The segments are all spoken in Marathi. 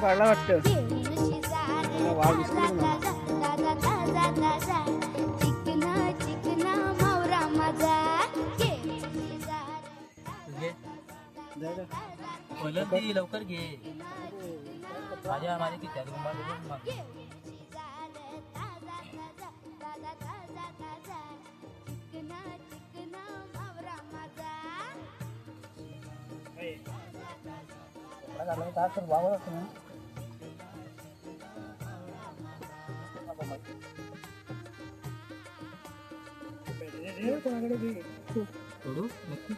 काढला वाटतं. वाघ दिसतो ना. लवकर घे माझ्या माझ्या किती सोडू नक्की.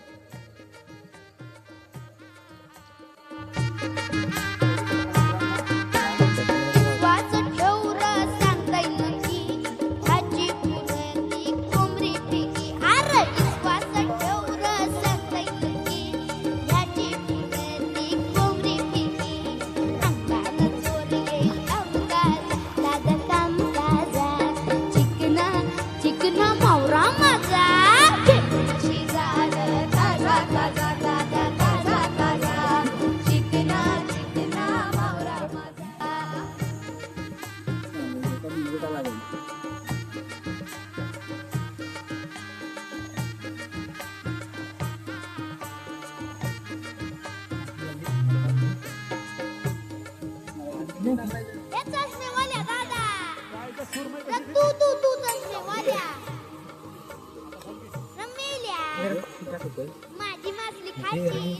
माझी मासली खाशील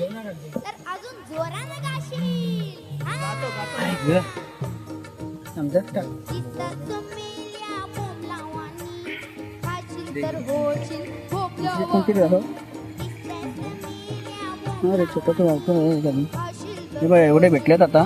तर अजून जोरानं गाशील. तर होशील अरे छोटं एवढे भेटलेत आता.